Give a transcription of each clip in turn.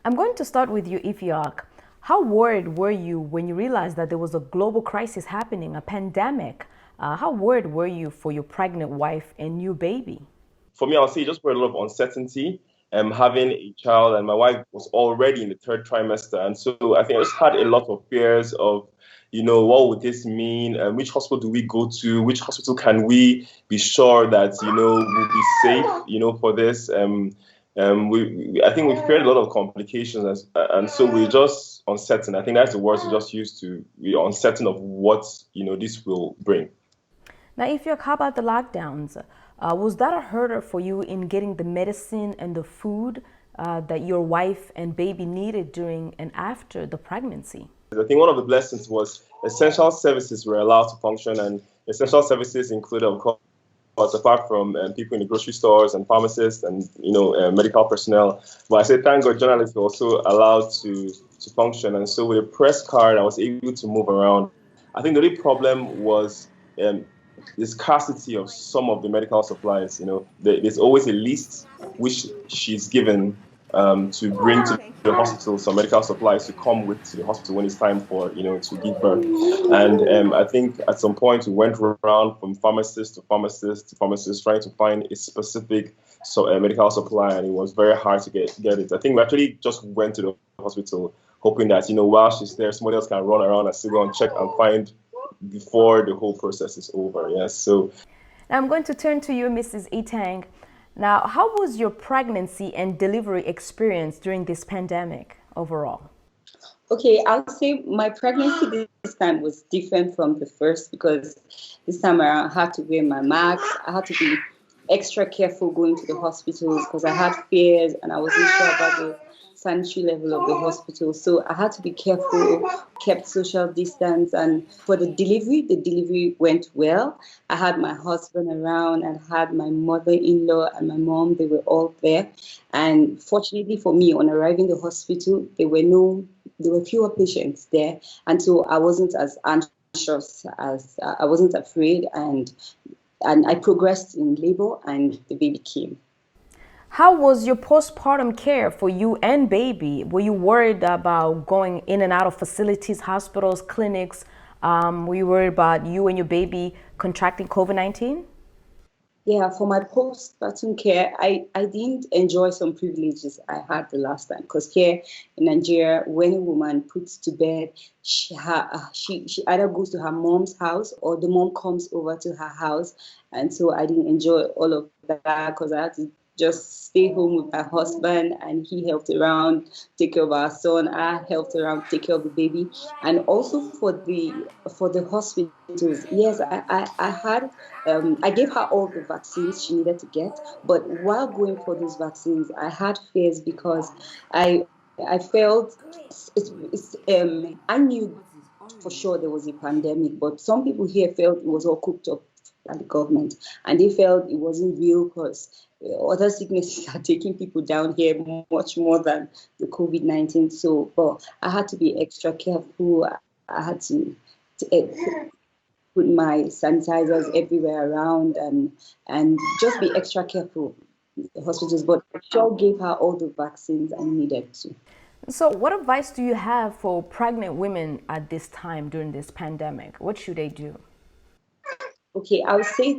I'm going to start with you, Ifiok. How worried were you when you realized that there was a global crisis happening, a pandemic? How worried were you for your pregnant wife and new baby? For me, I would say it just brought a lot of uncertainty. Having a child, and my wife was already in the third trimester, and so I think I just had a lot of fears of, what would this mean? Which hospital do we go to? Which hospital can we be sure that will be safe, for this? I think we feared a lot of complications, and so we're just uncertain. I think that's the word we just used to. We're uncertain of what this will bring. Now, Ifiok, how about the lockdowns? Was that a hurdle for you in getting the medicine and the food that your wife and baby needed during and after the pregnancy? I think one of the blessings was essential services were allowed to function, and essential services included, of course, apart from people in the grocery stores and pharmacists and medical personnel. But I say thank God journalists were also allowed to function, and so with a press card, I was able to move around. I think the only problem was the scarcity of some of the medical supplies. There's always a list which she's given to bring to the hospital, some medical supplies to come with to the hospital when it's time for to give birth. And I think at some point we went around from pharmacist to pharmacist to pharmacist trying to find a specific medical supply, and it was very hard to get it. I think we actually just went to the hospital hoping that while she's there, somebody else can run around and still go and check and find before the whole process is over. Yes. So now I'm going to turn to you, Mrs. Ettang. Now, how was your pregnancy and delivery experience during this pandemic overall? Okay, I would say my pregnancy this time was different from the first because this time around I had to wear my mask. I had to be extra careful going to the hospitals because I had fears and I wasn't sure about the sanitary level of the hospital. So I had to be careful, kept social distance. And for the delivery went well. I had my husband around and had my mother-in-law and my mom. They were all there. And fortunately for me, on arriving at the hospital, there were fewer patients there. And so I wasn't as anxious I wasn't afraid. And I progressed in labor and the baby came. How was your postpartum care for you and baby? Were you worried about going in and out of facilities, hospitals, clinics? Were you worried about you and your baby contracting COVID-19? Yeah, for my postpartum care, I didn't enjoy some privileges I had the last time. Because here in Nigeria, when a woman puts to bed, she either goes to her mom's house or the mom comes over to her house. And so I didn't enjoy all of that because I had to just stay home with my husband, and he helped around take care of our son. I helped around take care of the baby, and also for the hospitals. Yes, I had I gave her all the vaccines she needed to get, but while going for those vaccines, I had fears because I felt I knew for sure there was a pandemic, but some people here felt it was all cooked up at the government, and they felt it wasn't real because other sicknesses are taking people down here much more than the COVID-19. So, well, I had to be extra careful. I had to put my sanitizers everywhere around and just be extra careful in the hospitals. But I sure gave her all the vaccines I needed to. So what advice do you have for pregnant women at this time during this pandemic? What should they do? Okay, I would say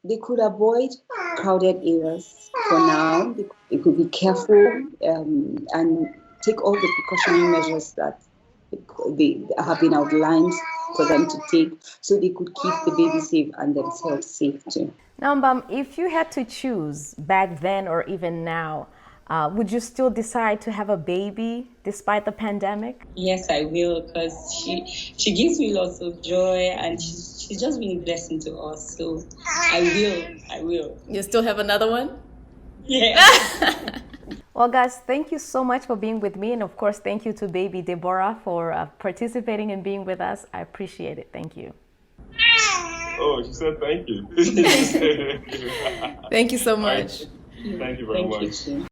they could avoid crowded areas for now. They could be careful and take all the precautionary measures that they have been outlined for them to take so they could keep the baby safe and themselves safe too. Nanbam, if you had to choose back then or even now, would you still decide to have a baby despite the pandemic? Yes, I will, because she gives me lots of joy and she's just been a blessing to us. So I will. You still have another one? Yeah. Well, guys, thank you so much for being with me. And of course, thank you to baby Deborah for participating and being with us. I appreciate it. Thank you. Oh, she said thank you. Thank you so much. Thank you very much.